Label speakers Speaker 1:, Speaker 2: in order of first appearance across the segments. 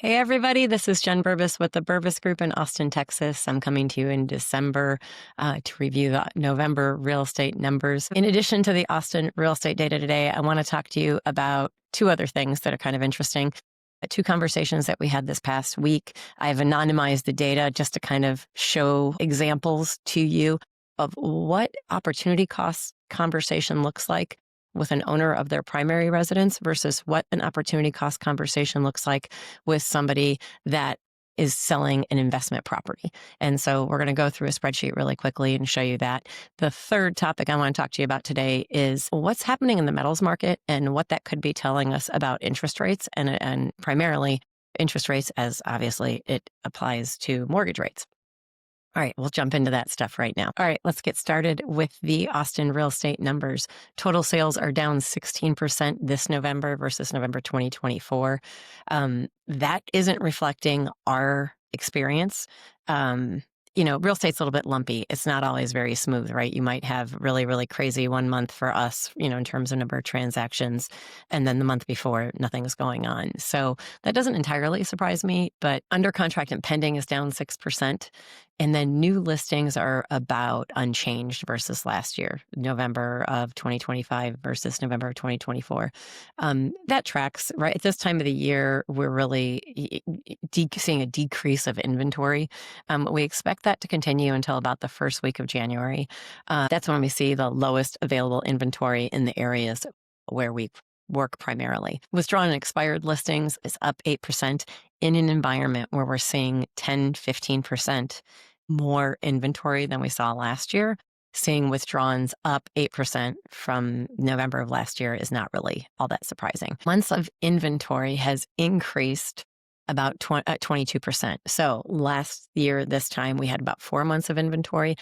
Speaker 1: Hey, everybody, this is Jen Berbas with the Berbas Group in Austin, Texas. I'm coming to you in December to review the November real estate numbers. In addition to the Austin real estate data today, I want to talk to you about two other things that are kind of interesting. Two conversations that we had this past week. I've anonymized the data just to kind of show examples to you of what opportunity cost conversation looks like with an owner of their primary residence versus what an opportunity cost conversation looks like with somebody that is selling an investment property. And so we're going to go through a spreadsheet really quickly and show you that. The third topic I want to talk to you about today is what's happening in the metals market and what that could be telling us about interest rates and primarily interest rates as obviously it applies to mortgage rates. All right, we'll jump into that stuff right now. All right, let's get started with the Austin real estate numbers. Total sales are down 16% this November versus November 2024. That isn't reflecting our experience. Real estate's a little bit lumpy. It's not always very smooth, right? You might have really, really crazy 1 month for us, in terms of number of transactions, and then the month before, nothing's going on. So that doesn't entirely surprise me, but under contract and pending is down 6%. And then new listings are about unchanged versus last year, November of 2025 versus November of 2024. That tracks, right? At this time of the year, we're really seeing a decrease of inventory. We expect that to continue until about the first week of January. That's when we see the lowest available inventory in the areas where we work primarily. Withdrawn and expired listings is up 8% in an environment where we're seeing 10-15% more inventory than we saw last year. Seeing withdrawns up 8% from November of last year is not really all that surprising. Months of inventory has increased about 22%. So last year, this time, we had about 4 months of inventory.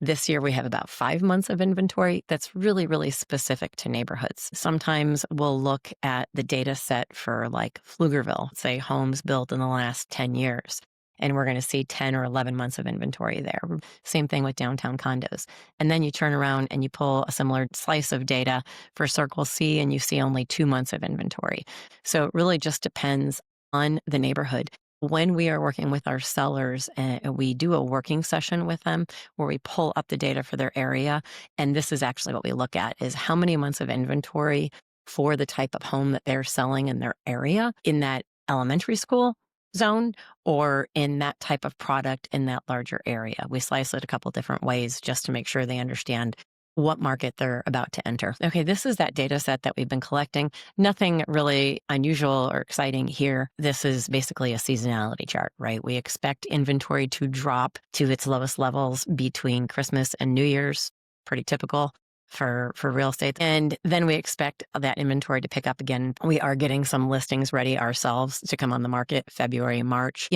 Speaker 1: This year, we have about 5 months of inventory. That's really, really specific to neighborhoods. Sometimes we'll look at the data set for like Pflugerville, say homes built in the last 10 years. And we're going to see 10 or 11 months of inventory there. Same thing with downtown condos. And then you turn around and you pull a similar slice of data for Circle C and you see only 2 months of inventory. So it really just depends on the neighborhood. When we are working with our sellers, we do a working session with them where we pull up the data for their area. And this is actually what we look at is how many months of inventory for the type of home that they're selling in their area in that elementary school zone or in that type of product in that larger area. We slice it a couple different ways just to make sure they understand what market they're about to enter. Okay, this is that data set that we've been collecting. Nothing really unusual or exciting here. This is basically a seasonality chart, right? We expect inventory to drop to its lowest levels between Christmas and New Year's. Pretty typical for real estate. And then we expect that inventory to pick up again. We are getting some listings ready ourselves to come on the market February, March.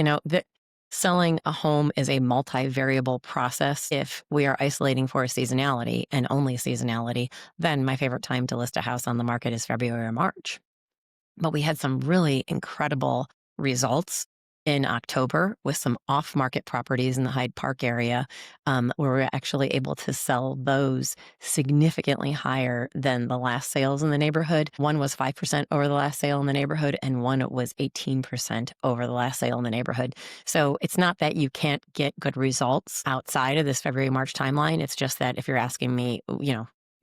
Speaker 1: Selling a home is a multi-variable process. If we are isolating for seasonality and only seasonality, then my favorite time to list a house on the market is February or March. But we had some really incredible results in October with some off-market properties in the Hyde Park area, where we're actually able to sell those significantly higher than the last sales in the neighborhood. One was 5% over the last sale in the neighborhood, and one was 18% over the last sale in the neighborhood. So it's not that you can't get good results outside of this February-March timeline. It's just that if you're asking me,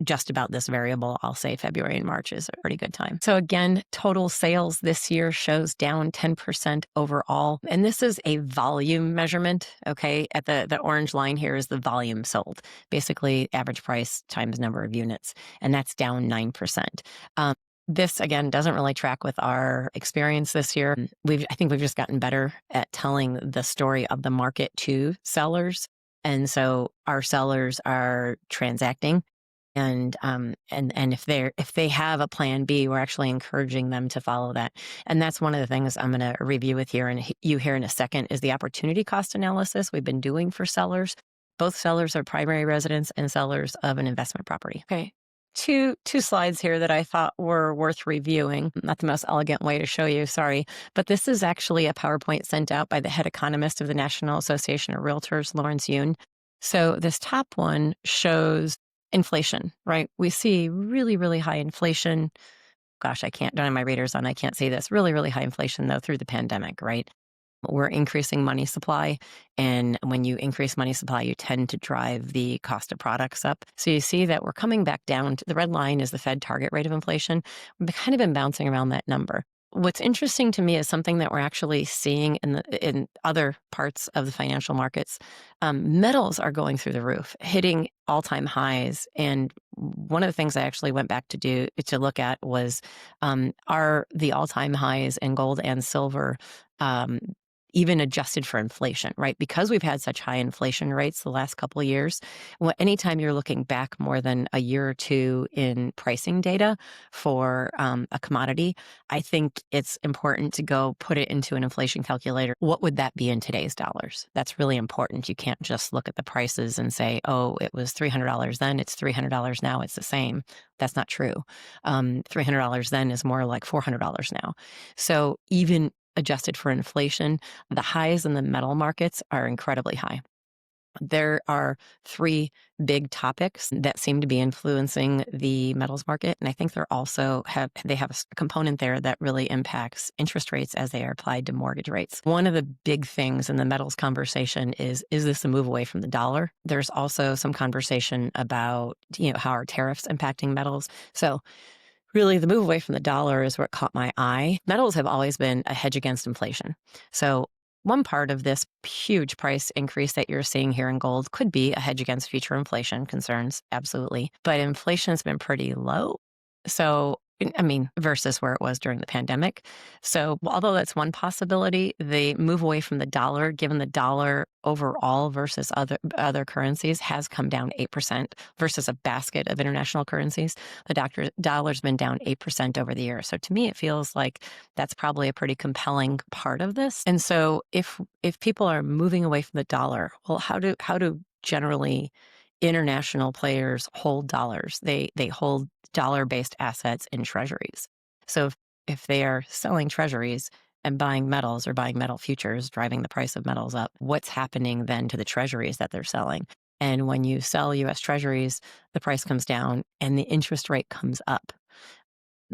Speaker 1: just about this variable, I'll say February and March is a pretty good time. So again, total sales this year shows down 10% overall. And this is a volume measurement, okay? At the orange line here is the volume sold. Basically, average price times number of units. And that's down 9%. This, again, doesn't really track with our experience this year. I think we've just gotten better at telling the story of the market to sellers. And so our sellers are transacting. And if they have a plan B, we're actually encouraging them to follow that. And that's one of the things I'm going to review with you here in a second is the opportunity cost analysis we've been doing for sellers. Both sellers are primary residents and sellers of an investment property. Okay. Two slides here that I thought were worth reviewing. Not the most elegant way to show you, sorry. But this is actually a PowerPoint sent out by the head economist of the National Association of Realtors, Lawrence Yun. So this top one shows inflation, right? We see really, really high inflation gosh, don't have my readers on, I can't see this. Really, really high inflation though through the pandemic, right? We're increasing money supply. And when you increase money supply, you tend to drive the cost of products up. So you see that we're coming back down to the red line is the Fed target rate of inflation. We've kind of been bouncing around that number. What's interesting to me is something that we're actually seeing in other parts of the financial markets. Metals are going through the roof, hitting all-time highs. And one of the things I actually went back to look at was are the all-time highs in gold and silver um, even adjusted for inflation, right? Because we've had such high inflation rates the last couple of years, anytime you're looking back more than a year or two in pricing data for a commodity, I think it's important to go put it into an inflation calculator. What would that be in today's dollars? That's really important. You can't just look at the prices and say, oh, it was $300 then, it's $300 now, it's the same. That's not true. $300 then is more like $400 now. So even adjusted for inflation, the highs in the metal markets are incredibly high. There are three big topics that seem to be influencing the metals market, and I think they have a component there that really impacts interest rates as they are applied to mortgage rates. One of the big things in the metals conversation is this a move away from the dollar? There's also some conversation about how are tariffs impacting metals. So really, the move away from the dollar is what caught my eye. Metals have always been a hedge against inflation. So one part of this huge price increase that you're seeing here in gold could be a hedge against future inflation concerns, absolutely. But inflation has been pretty low. So, I mean, versus where it was during the pandemic. So although that's one possibility, the move away from the dollar, given the dollar overall versus other currencies, has come down 8% versus a basket of international currencies. The dollar's been down 8% over the year. So to me, it feels like that's probably a pretty compelling part of this. And so if people are moving away from the dollar, well, how do generally international players hold dollars? They hold dollar-based assets in treasuries. So if they are selling treasuries and buying metals or buying metal futures, driving the price of metals up, what's happening then to the treasuries that they're selling? And when you sell U.S. treasuries, the price comes down and the interest rate comes up.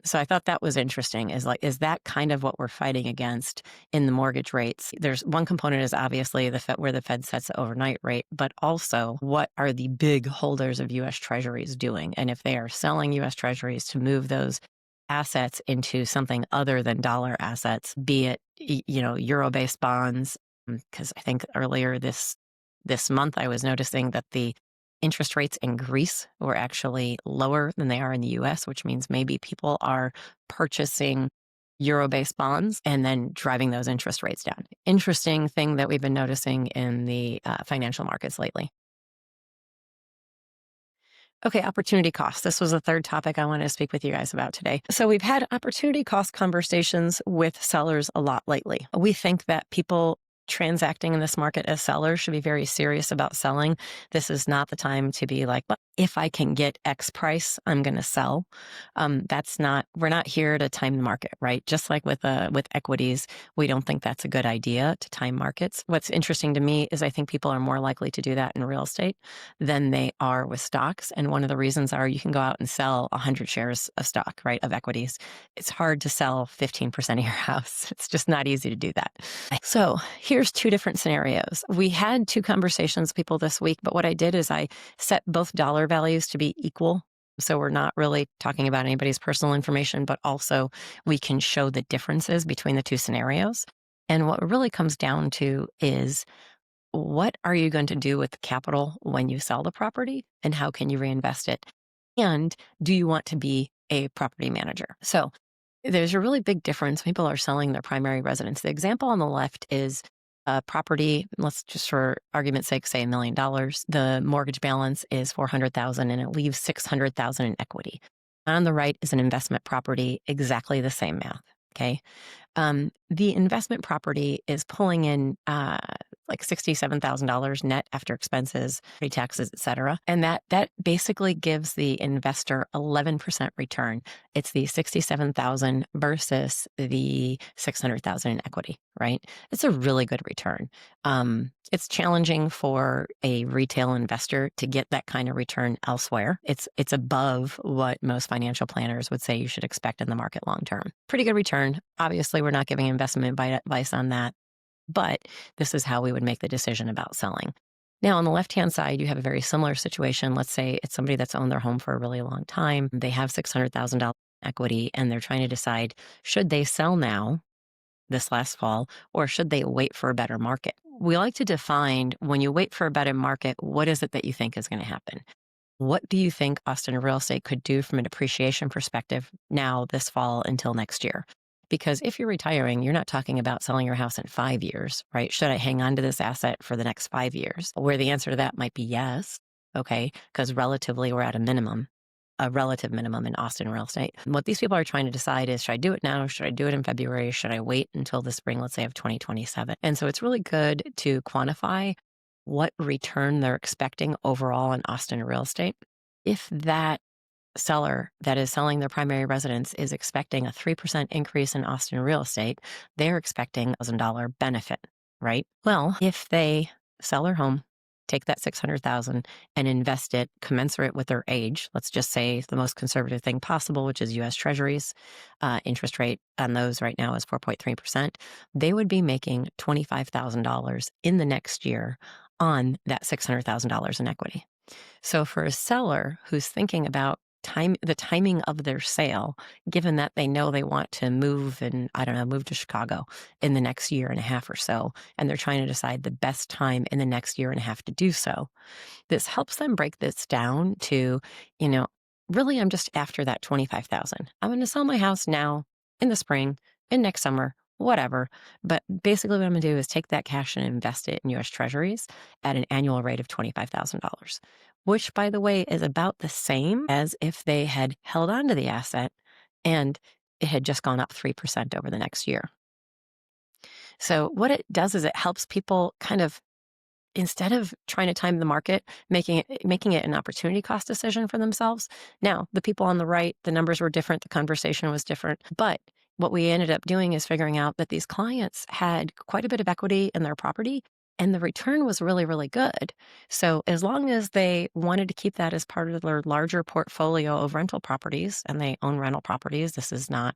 Speaker 1: So I thought that was interesting, is that kind of what we're fighting against in the mortgage rates? There's one component is obviously where the Fed sets the overnight rate, but also what are the big holders of U.S. treasuries doing? And if they are selling U.S. treasuries to move those assets into something other than dollar assets, be it, euro-based bonds, because I think earlier this month I was noticing that the interest rates in Greece were actually lower than they are in the US, which means maybe people are purchasing euro-based bonds and then driving those interest rates down. Interesting thing that we've been noticing in the financial markets lately. Okay, opportunity costs. This was the third topic I wanted to speak with you guys about today. So we've had opportunity cost conversations with sellers a lot lately. We think that people transacting in this market as sellers should be very serious about selling. This is not the time to be like, well, if I can get X price, I'm going to sell. We're not here to time the market, right? Just like with equities, we don't think that's a good idea to time markets. What's interesting to me is I think people are more likely to do that in real estate than they are with stocks. And one of the reasons are you can go out and sell 100 shares of stock, right, of equities. It's hard to sell 15% of your house. It's just not easy to do that. So here's two different scenarios. We had two conversations with people this week, but what I did is I set both dollar values to be equal. So we're not really talking about anybody's personal information, but also we can show the differences between the two scenarios. And what it really comes down to is, what are you going to do with the capital when you sell the property, and how can you reinvest it? And do you want to be a property manager? So there's a really big difference. People are selling their primary residence. The example on the left is a property, let's just for argument's sake say $1 million. The mortgage balance is $400,000 and it leaves $600,000 in equity. On the right is an investment property, exactly the same math. Okay. The investment property is pulling in like $67,000 net after expenses, taxes, etc. And that basically gives the investor 11% return. It's the 67,000 versus the 600,000 in equity, right? It's a really good return. It's challenging for a retail investor to get that kind of return elsewhere. It's above what most financial planners would say you should expect in the market long term. Pretty good return. Obviously, we're not giving investment advice on that, but this is how we would make the decision about selling. Now, on the left-hand side, you have a very similar situation. Let's say it's somebody that's owned their home for a really long time. They have $600,000 equity, and they're trying to decide, should they sell now, this last fall, or should they wait for a better market? We like to define, when you wait for a better market, what is it that you think is going to happen? What do you think Austin real estate could do from an appreciation perspective now, this fall, until next year? Because if you're retiring, you're not talking about selling your house in 5 years, right? Should I hang on to this asset for the next 5 years? Where the answer to that might be yes, okay, because relatively we're at a relative minimum in Austin real estate. What these people are trying to decide is, should I do it now? Should I do it in February? Should I wait until the spring, let's say, of 2027? And so it's really good to quantify what return they're expecting overall in Austin real estate. If that seller that is selling their primary residence is expecting a 3% increase in Austin real estate, they're expecting a $1,000 benefit, right? Well, if they sell their home, take that $600,000 and invest it commensurate with their age, let's just say the most conservative thing possible, which is U.S. Treasuries, interest rate on those right now is 4.3%, they would be making $25,000 in the next year on that $600,000 in equity. So for a seller who's thinking about the timing of their sale, given that they know they want to move move to Chicago in the next year and a half or so, and they're trying to decide the best time in the next year and a half to do so, this helps them break this down to, really, I'm just after that $25,000. I'm going to sell my house now, in the spring, in next summer, whatever. But basically what I'm going to do is take that cash and invest it in U.S. Treasuries at an annual rate of $25,000, which, by the way, is about the same as if they had held on to the asset and it had just gone up 3% over the next year. So what it does is it helps people kind of, instead of trying to time the market, making it an opportunity cost decision for themselves. Now, the people on the right, the numbers were different, the conversation was different, but what we ended up doing is figuring out that these clients had quite a bit of equity in their property, and the return was really, really good. So as long as they wanted to keep that as part of their larger portfolio of rental properties, and they own rental properties, this is not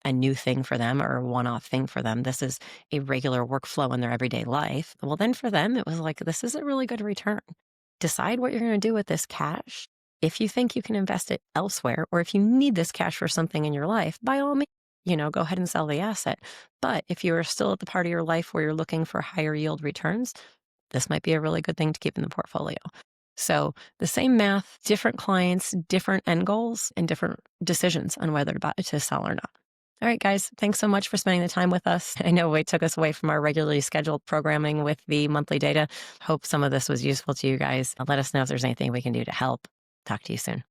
Speaker 1: a new thing for them or a one-off thing for them. This is a regular workflow in their everyday life. Well, then for them, it was like, this is a really good return. Decide what you're going to do with this cash. If you think you can invest it elsewhere, or if you need this cash for something in your life, by all means, go ahead and sell the asset. But if you are still at the part of your life where you're looking for higher yield returns, this might be a really good thing to keep in the portfolio. So the same math, different clients, different end goals, and different decisions on whether to sell or not. All right, guys, thanks so much for spending the time with us. I know it took us away from our regularly scheduled programming with the monthly data. Hope some of this was useful to you guys. Let us know if there's anything we can do to help. Talk to you soon.